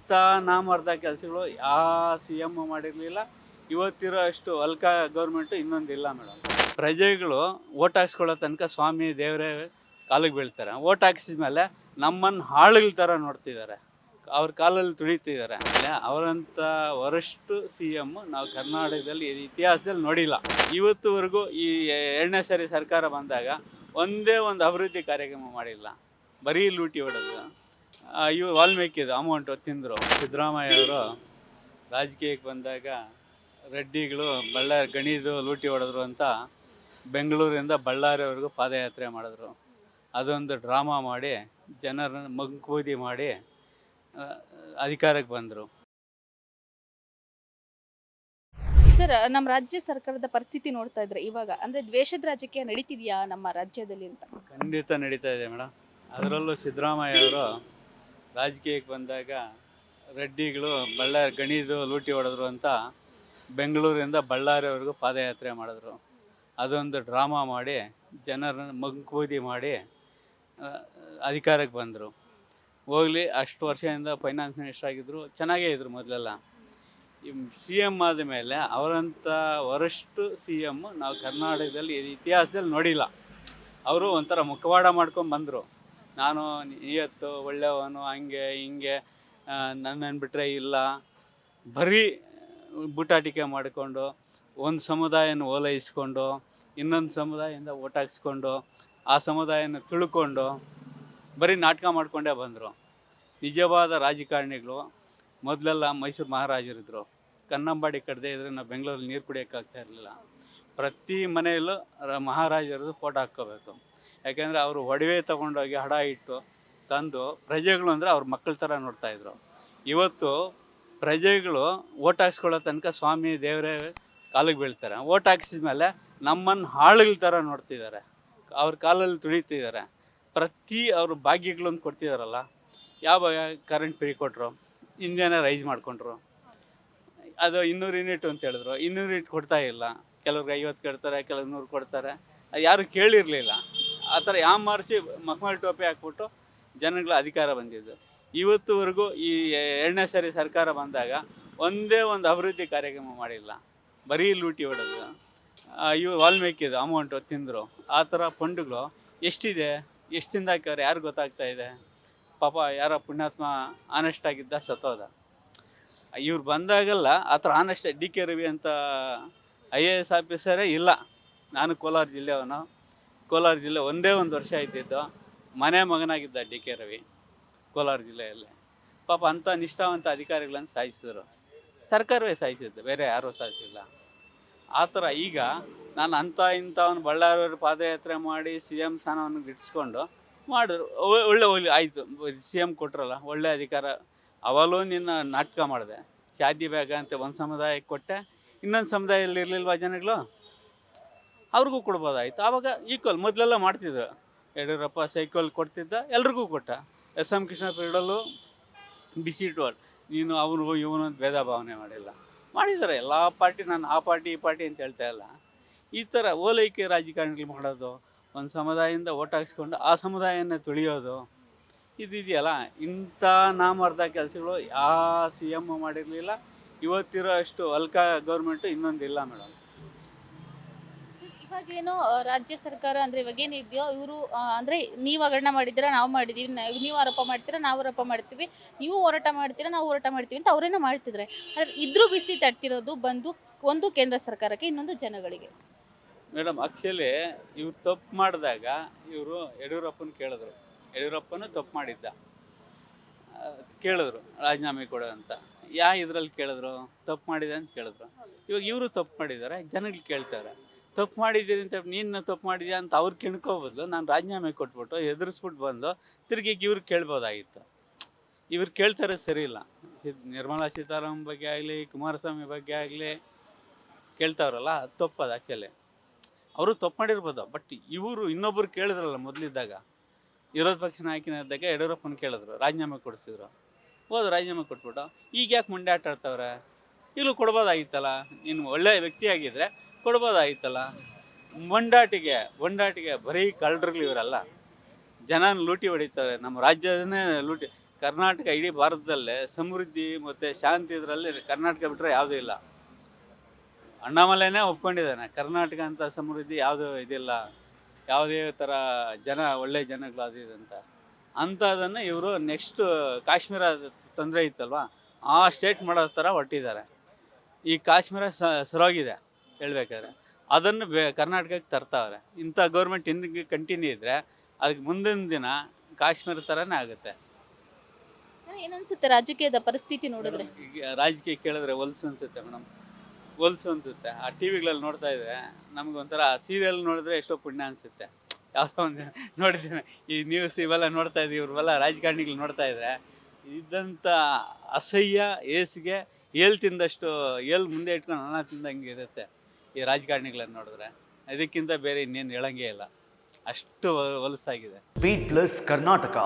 ಇಂಥ ನಾಮರ್ದ ಕೆಲಸಗಳು ಯಾವ ಸಿ ಎಮ್ ಮಾಡಿರಲಿಲ್ಲ. ಇವತ್ತಿರೋ ಅಷ್ಟು ಅಲ್ಕ ಗೌರ್ಮೆಂಟು ಇನ್ನೊಂದಿಲ್ಲ ಮೇಡಮ್. ಪ್ರಜೆಗಳು ಓಟ್ ಹಾಕ್ಸ್ಕೊಳ್ಳೋ ತನಕ ಸ್ವಾಮಿ ದೇವರೇ ಕಾಲಿಗೆ ಬೀಳ್ತಾರೆ. ಓಟ್ ಹಾಕ್ಸಿದ್ಮೇಲೆ ನಮ್ಮನ್ನು ಹಾಳುಗಳ ಥರ ನೋಡ್ತಿದ್ದಾರೆ, ಅವ್ರ ಕಾಲಲ್ಲಿ ತುಳಿತಿದ್ದಾರೆ. ಆಮೇಲೆ ಅವರಂಥ ವರಷ್ಟು ಸಿ ಎಮ್ ನಾವು ಕರ್ನಾಟಕದಲ್ಲಿ ಇತಿಹಾಸದಲ್ಲಿ ನೋಡಿಲ್ಲ. ಇವತ್ತುವರೆಗೂ ಈ 2ನೇ ಸರಿ ಸರ್ಕಾರ ಬಂದಾಗ ಒಂದೇ ಒಂದು ಅಭಿವೃದ್ಧಿ ಕಾರ್ಯಕ್ರಮ ಮಾಡಿಲ್ಲ, ಬರೀ ಲೂಟಿ ಹೊಡೆದು. ಇವು ವಾಲ್ಮೀಕಿದು ಅಮೌಂಟು ತಿಂದರು. ಸಿದ್ದರಾಮಯ್ಯ ಅವರು ರಾಜಕೀಯಕ್ಕೆ ಬಂದಾಗ ರೆಡ್ಡಿಗಳು ಗಣಿದು ಲೂಟಿ ಹೊಡೆದ್ರು ಅಂತ ಬೆಂಗಳೂರಿಂದ ಬಳ್ಳಾರಿವರೆಗೂ ಪಾದಯಾತ್ರೆ ಮಾಡಿದ್ರು. ಅದೊಂದು ಡ್ರಾಮಾ ಮಾಡಿ ಜನರನ್ನು ಮಂಕೂದಿ ಮಾಡಿ ಅಧಿಕಾರಕ್ಕೆ ಬಂದರು. ಸರ್, ನಮ್ಮ ರಾಜ್ಯ ಸರ್ಕಾರದ ಪರಿಸ್ಥಿತಿ ನೋಡ್ತಾ ಇದ್ರೆ ಇವಾಗ ಅಂದ್ರೆ ದ್ವೇಷದ ರಾಜಕೀಯ ನಡೀತಿದೆಯಾ ನಮ್ಮ ರಾಜ್ಯದಲ್ಲಿ ಅಂತ? ಖಂಡಿತ ನಡೀತಾ ಇದೆ ಮೇಡಮ್. ಅದರಲ್ಲೂ ಸಿದ್ದರಾಮಯ್ಯ ಅವರು ರಾಜಕೀಯಕ್ಕೆ ಬಂದಾಗ ರೆಡ್ಡಿಗಳು ಗಣಿದು ಲೂಟಿ ಹೊಡೆದ್ರು ಅಂತ ಬೆಂಗಳೂರಿಂದ ಬಳ್ಳಾರಿವರೆಗೂ ಪಾದಯಾತ್ರೆ ಮಾಡಿದ್ರು. ಅದೊಂದು ಡ್ರಾಮಾ ಮಾಡಿ ಜನರನ್ನು ಮಂಕೂದಿ ಮಾಡಿ ಅಧಿಕಾರಕ್ಕೆ ಬಂದರು. ಹೋಗಲಿ, ಅಷ್ಟು ವರ್ಷದಿಂದ ಫೈನಾನ್ಸ್ ಮಿನಿಸ್ಟರ್ ಆಗಿದ್ದರು, ಚೆನ್ನಾಗೇ ಇದ್ದರು ಮೊದಲೆಲ್ಲ. ಸಿ ಎಮ್ ಆದ ಮೇಲೆ ಅವರಂಥ ವರಷ್ಟು ಸಿ ಎಮ್ ನಾವು ಕರ್ನಾಟಕದಲ್ಲಿ ಇತಿಹಾಸದಲ್ಲಿ ನೋಡಿಲ್ಲ. ಅವರು ಒಂಥರ ಮುಖವಾಡ ಮಾಡ್ಕೊಂಡು ಬಂದರು. ನಾನು ನಿಯತ್ತು ಒಳ್ಳೆಯವನು, ಹಂಗೆ ಹಿಂಗೆ, ನನ್ನನ್ನು ಬಿಟ್ಟರೆ ಇಲ್ಲ, ಬರೀ ಬೂಟಾಟಿಕೆ ಮಾಡಿಕೊಂಡು ಒಂದು ಸಮುದಾಯನ ಓಲೈಸ್ಕೊಂಡು ಇನ್ನೊಂದು ಸಮುದಾಯದಿಂದ ಓಟ್ ಹಾಕ್ಸ್ಕೊಂಡು ಆ ಸಮುದಾಯನ ತುಳ್ಕೊಂಡು ಬರೀ ನಾಟಕ ಮಾಡಿಕೊಂಡೇ ಬಂದರು. ನಿಜವಾದ ರಾಜಕಾರಣಿಗಳು ಮೊದಲೆಲ್ಲ ಮೈಸೂರು ಮಹಾರಾಜರಿದ್ದರು. ಕನ್ನಂಬಾಡಿ ಕಟ್ಟದೇ ಇದ್ದರೆ ನಾವು ಬೆಂಗಳೂರಲ್ಲಿ ನೀರು ಕುಡಿಯೋಕ್ಕಾಗ್ತಾ ಇರಲಿಲ್ಲ. ಪ್ರತಿ ಮನೆಯಲ್ಲೂ ಮಹಾರಾಜರದು ಫೋಟೋ ಹಾಕ್ಕೋಬೇಕು. ಯಾಕೆಂದರೆ ಅವರು ಒಡವೆ ತೊಗೊಂಡೋಗಿ ಹಡ ಇಟ್ಟು ತಂದು ಪ್ರಜೆಗಳು ಅಂದರೆ ಅವ್ರ ಮಕ್ಕಳ ಥರ ನೋಡ್ತಾಯಿದ್ರು. ಇವತ್ತು ಪ್ರಜೆಗಳು ಓಟ್ ಹಾಕ್ಸ್ಕೊಳ್ಳೋ ತನಕ ಸ್ವಾಮಿ ದೇವರೇ ಕಾಲಿಗೆ ಬೀಳ್ತಾರೆ. ಓಟ್ ಹಾಕ್ಸಿದ್ಮೇಲೆ ನಮ್ಮನ್ನು ಹಾಳುಗಳ ಥರ ನೋಡ್ತಿದ್ದಾರೆ, ಅವ್ರ ಕಾಲಲ್ಲಿ ತುಳಿತಿದ್ದಾರೆ. ಪ್ರತಿ ಅವರು ಭಾಗ್ಯಗಳೊಂದು ಕೊಡ್ತಿದ್ದಾರಲ್ಲ, ಯಾವ ಕರೆಂಟ್ ಫ್ರೀ ಕೊಟ್ಟರು, ಇಂಡಿಯಾನ ರೈಸ್ ಮಾಡಿಕೊಂಡ್ರು. ಅದು 200 ಯೂನಿಟ್ ಅಂತ ಹೇಳಿದ್ರು, 200 ಯೂನಿಟ್ ಕೊಡ್ತಾ ಇಲ್ಲ. ಕೆಲವ್ರಿಗೆ 50 ಕೊಡ್ತಾರೆ, ಕೆಲವ್ರು 100 ಕೊಡ್ತಾರೆ. ಅದು ಯಾರು ಕೇಳಿರಲಿಲ್ಲ. ಆ ಥರ ಮಾರಿಸಿ ಮಖಮಲ್ ಟೋಪಿ ಹಾಕ್ಬಿಟ್ಟು ಜನಗಳ ಅಧಿಕಾರ ಬಂದಿದ್ದು. ಇವತ್ತುವರೆಗೂ ಈ 2ನೇ ಸರಿ ಸರ್ಕಾರ ಬಂದಾಗ ಒಂದೇ ಒಂದು ಅಭಿವೃದ್ಧಿ ಕಾರ್ಯಕ್ರಮ ಮಾಡಿಲ್ಲ, ಬರೀ ಲೂಟಿ ಹೊಡೆದು. ಇವು ವಾಲ್ಮೀಕಿದು ಅಮೌಂಟು ತಿಂದರು. ಆ ಥರ ಫಂಡುಗಳು ಎಷ್ಟಿದೆ, ಎಷ್ಟಿಂದ ಹಾಕ್ಯವ್ರೆ ಯಾರು ಗೊತ್ತಾಗ್ತಾ ಇದೆ? ಪಾಪ ಯಾರೋ ಪುಣ್ಯಾತ್ಮ ಆನೆಸ್ಟ್ ಆಗಿದ್ದ ಸತ್ತೋದ. ಇವ್ರು ಬಂದಾಗೆಲ್ಲ ಆ ಥರ ಆನೆಸ್ಟ್ ಡಿ ಕೆ ರವಿ ಅಂತ IAS ಆಫೀಸರೇ ಇಲ್ಲ. ನಾನು ಕೋಲಾರ ಜಿಲ್ಲೆಯವನು. ಕೋಲಾರ ಜಿಲ್ಲೆ ಒಂದೇ ಒಂದು ವರ್ಷ ಇದ್ದಿದ್ದು, ಮನೆ ಮಗನಾಗಿದ್ದ ಡಿ ಕೆ ರವಿ ಕೋಲಾರ ಜಿಲ್ಲೆಯಲ್ಲೇ. ಪಾಪ ಅಂಥ ನಿಷ್ಠಾವಂತ ಅಧಿಕಾರಿಗಳನ್ನು ಸಾಯಿಸಿದ್ರು. ಸರ್ಕಾರವೇ ಸಾಯಿಸಿದ್ದು, ಬೇರೆ ಯಾರೂ ಸಾಯಿಸಿಲ್ಲ. ಆ ಥರ ಈಗ ನಾನು ಇಂಥವನು ಬಳ್ಳಾರಿಯವರು ಪಾದಯಾತ್ರೆ ಮಾಡಿ CM ಸ್ಥಾನವನ್ನು ಗಿಟ್ಟಿಸ್ಕೊಂಡು ಮಾಡಿದ್ರು. ಒಳ್ಳೆ ಆಯಿತು, CM ಕೊಟ್ಟರಲ್ಲ, ಒಳ್ಳೆ ಅಧಿಕಾರ. ಅವಲೂ ನಿನ್ನ ನಾಟಕ ಮಾಡಿದೆ. ಶಾದಿ ಬ್ಯಾಗ ಅಂತ ಒಂದು ಸಮುದಾಯಕ್ಕೆ ಕೊಟ್ಟೆ, ಇನ್ನೊಂದು ಸಮುದಾಯದಲ್ಲಿ ಇರಲಿಲ್ವ ಜನಗಳು, ಅವ್ರಿಗೂ ಕೊಡ್ಬೋದಾಯಿತು. ಆವಾಗ ಈಕ್ವಲ್ ಮೊದಲೆಲ್ಲ ಮಾಡ್ತಿದ್ರು. ಯಡಿಯೂರಪ್ಪ ಸೈಕಲ್ ಕೊಡ್ತಿದ್ದ, ಎಲ್ರಿಗೂ ಕೊಟ್ಟ. SM ಕೃಷ್ಣಪ್ಪ ಇಡಲು ಬಿಸಿ ಇಟ್ವಾಡ್, ನೀನು ಅವನು ಇವನು ಅಂತ ಭೇದ ಭಾವನೆ ಮಾಡಿದ್ದಾರೆ ಎಲ್ಲ ಪಾರ್ಟಿ. ನಾನು ಆ ಪಾರ್ಟಿ ಈ ಪಾರ್ಟಿ ಅಂತ ಹೇಳ್ತಾ ಇಲ್ಲ. ಈ ಥರ ಓಲೈಕೆ ರಾಜಕಾರಣಿಗಳು ಮಾಡೋದು, ಒಂದು ಸಮುದಾಯದಿಂದ ಓಟ್ ಹಾಕ್ಸ್ಕೊಂಡು ಆ ಸಮುದಾಯನ ತುಳಿಯೋದು, ಇದೆಯಲ್ಲ, ಇಂಥ ನಾಮರ್ದ ಕೆಲಸಗಳು ಯಾವ ಸಿ ಎಮ್ ಮಾಡಿರಲಿಲ್ಲ. ಇವತ್ತಿರೋ ಅಷ್ಟು ಅಲ್ಕ ಗೌರ್ಮೆಂಟು ಇನ್ನೊಂದಿಲ್ಲ ಮೇಡಮ್. ಇವಾಗೇನೋ ರಾಜ್ಯ ಸರ್ಕಾರ ಅಂದ್ರೆ ಇವಾಗೇನಿದೆಯೋ ಇವರು ಅಂದ್ರೆ ನೀವು ಹಗರಣ ಮಾಡಿದ್ದೀರಾ, ನಾವು ಮಾಡಿದ್ದೀವಿ, ನೀವು ಆರೋಪ ಮಾಡ್ತೀರಾ, ನಾವು ಆರೋಪ ಮಾಡ್ತೀವಿ, ನೀವು ಹೋರಾಟ ಮಾಡ್ತೀರಾ, ನಾವು ಹೋರಾಟ ಮಾಡ್ತೀವಿ ಅಂತ ಅವರೇನೋ ಮಾಡ್ತಿದ್ರೆ. ಆದರೆ ಇದ್ರೂ ಬಿಸಿ ತಡ್ತಿರೋದು ಬಂದು ಒಂದು ಕೇಂದ್ರ ಸರ್ಕಾರಕ್ಕೆ, ಇನ್ನೊಂದು ಜನಗಳಿಗೆ. ಮೇಡಮ್, ಆ್ಯಕ್ಚುಲಿ ಇವ್ರು ತಪ್ಪು ಮಾಡಿದಾಗ ಇವರು ಯಡಿಯೂರಪ್ಪನ ಕೇಳಿದ್ರು. ಯಡಿಯೂರಪ್ಪನೂ ತಪ್ಪು ಮಾಡಿದ್ದ, ಕೇಳಿದ್ರು ರಾಜೀನಾಮೆ ಕೊಡು ಅಂತ. ಇದರಲ್ಲಿ ಕೇಳಿದ್ರು, ತಪ್ಪು ಮಾಡಿದೆ ಅಂತ ಕೇಳಿದ್ರು. ಇವಾಗ ಇವರು ತಪ್ಪು ಮಾಡಿದ್ದಾರೆ, ಜನಗಳು ಕೇಳ್ತಾರೆ. ತಪ್ಪು ಮಾಡಿದ್ದೀರಿ ಅಂತ, ನೀನು ತಪ್ಪು ಮಾಡಿದ್ಯಾ ಅಂತ ಅವ್ರು ಕಿಣ್ಕೋಬದ್ಲು ನಾನು ರಾಜೀನಾಮೆ ಕೊಟ್ಬಿಟ್ಟು ಎದುರಿಸ್ಬಿಟ್ಟು ಬಂದು ತಿರುಗಿ ಇವ್ರು ಕೇಳ್ಬೋದಾಗಿತ್ತು. ಇವ್ರು ಕೇಳ್ತಾರೆ ಸರಿ ಇಲ್ಲ. ನಿರ್ಮಲಾ ಸೀತಾರಾಮನ್ ಬಗ್ಗೆ ಆಗಲಿ, ಕುಮಾರಸ್ವಾಮಿ ಬಗ್ಗೆ ಆಗಲಿ ಕೇಳ್ತಾವ್ರಲ್ಲ, ಅದು ತಪ್ಪದು. ಆ್ಯಕ್ಚುಲಿ ಅವರು ತಪ್ಪು ಮಾಡಿರ್ಬೋದು. ಬಟ್ ಇವರು ಇನ್ನೊಬ್ಬರು ಕೇಳಿದ್ರಲ್ಲ, ಮೊದಲಿದ್ದಾಗ ವಿರೋಧ ಪಕ್ಷ ನಾಯಕನಿದ್ದಾಗ ಯಡಿಯೂರಪ್ಪನ ಕೇಳಿದ್ರು, ರಾಜೀನಾಮೆ ಕೊಡಿಸಿದ್ರು. ಹೋದ್ರು, ರಾಜೀನಾಮೆ ಕೊಟ್ಬಿಟ್ಟು ಈಗ ಯಾಕೆ ಮಂಡ್ಯ ಆಟ ಆಡ್ತಾವ್ರೆ? ಈಗಲೂ ಕೊಡ್ಬೋದಾಗಿತ್ತಲ್ಲ, ನೀನು ಒಳ್ಳೆಯ ವ್ಯಕ್ತಿಯಾಗಿದ್ದರೆ ಕೊಡ್ಬೋದಾಗಿತ್ತಲ್ಲ. ಒಂಡಾಟಿಗೆ ಬರೀ ಕಳ್ಳರುಗಳು ಇವರಲ್ಲ, ಜನನ ಲೂಟಿ ಹೊಡಿತಾರೆ. ನಮ್ಮ ರಾಜ್ಯದನ್ನೇ ಲೂಟಿ. ಕರ್ನಾಟಕ ಇಡೀ ಭಾರತದಲ್ಲೇ ಸಮೃದ್ಧಿ ಮತ್ತು ಶಾಂತಿ ಇದರಲ್ಲಿ ಕರ್ನಾಟಕ ಬಿಟ್ಟರೆ ಯಾವುದೂ ಇಲ್ಲ. ಅಣ್ಣಾಮಲೈನೇ ಒಪ್ಕೊಂಡಿದ್ದಾನೆ, ಕರ್ನಾಟಕ ಅಂತ ಸಮೃದ್ಧಿ ಯಾವುದೂ ಇದಿಲ್ಲ, ಯಾವುದೇ ಥರ ಜನ ಒಳ್ಳೆ ಜನಗಳು ಅದು ಇದು ಅಂತ. ಅಂಥದನ್ನು ಇವರು ನೆಕ್ಸ್ಟು ಕಾಶ್ಮೀರ ತೊಂದರೆ ಇತ್ತಲ್ವ, ಆ ಸ್ಟೇಟ್ ಮಾಡೋ ಥರ ಹೊರಟಿದ್ದಾರೆ. ಈ ಕಾಶ್ಮೀರ ಸರೋಗಿದೆ ಹೇಳ್ಬೇಕಾದ್ರೆ, ಅದನ್ನು ಕರ್ನಾಟಕಕ್ಕೆ ತರ್ತಾವ್ರೆ. ಇಂಥ ಗೌರ್ಮೆಂಟ್ ಹಿಂದಿಗೆ ಕಂಟಿನ್ಯೂ ಇದ್ದರೆ ಅದಕ್ಕೆ ಮುಂದಿನ ದಿನ ಕಾಶ್ಮೀರ ಥರನೇ ಆಗುತ್ತೆ. ಏನನ್ಸುತ್ತೆ ರಾಜಕೀಯದ ಪರಿಸ್ಥಿತಿ ನೋಡಿದ್ರೆ? ಈಗ ರಾಜಕೀಯ ಕೇಳಿದ್ರೆ ಹೊಲ್ಸು ಅನಿಸುತ್ತೆ ಮೇಡಮ್, ಹೊಲ್ಸು ಅನಿಸುತ್ತೆ. ಆ ಟಿ ವಿಗಳಲ್ಲಿ ನೋಡ್ತಾ ಇದ್ರೆ ನಮಗೊಂಥರ ಸೀರಿಯಲ್ ನೋಡಿದ್ರೆ ಎಷ್ಟೋ ಪುಣ್ಯ ಅನಿಸುತ್ತೆ. ಯಾವುದೋ ಒಂದು ನೋಡಿದ್ದೀನಿ, ಈ ನ್ಯೂಸ್ ಇವೆಲ್ಲ ನೋಡ್ತಾ ಇದ್ದೀವಿ, ಇವ್ರೆಲ್ಲ ರಾಜಕಾರಣಿಗಳು ನೋಡ್ತಾ ಇದ್ರೆ ಇದ್ದಂಥ ಅಸಹ್ಯ ಏಸಿಗೆ ಏಲ್ ತಿಂದಷ್ಟು ಏಲ್ ಮುಂದೆ ಇಟ್ಕೊಂಡು ಅನ್ನ ತಿಂದಂಗೆ ಇರುತ್ತೆ ಈ ರಾಜಕಾರಣಿಗಳನ್ನು ನೋಡಿದ್ರೆ. ಇದಕ್ಕಿಂತ ಬೇರೆ ಇನ್ನೇನು ಹೇಳಂಗೇ ಇಲ್ಲ, ಅಷ್ಟು ಹೊಲಸಾಗಿದೆ. Beet plus Karnataka.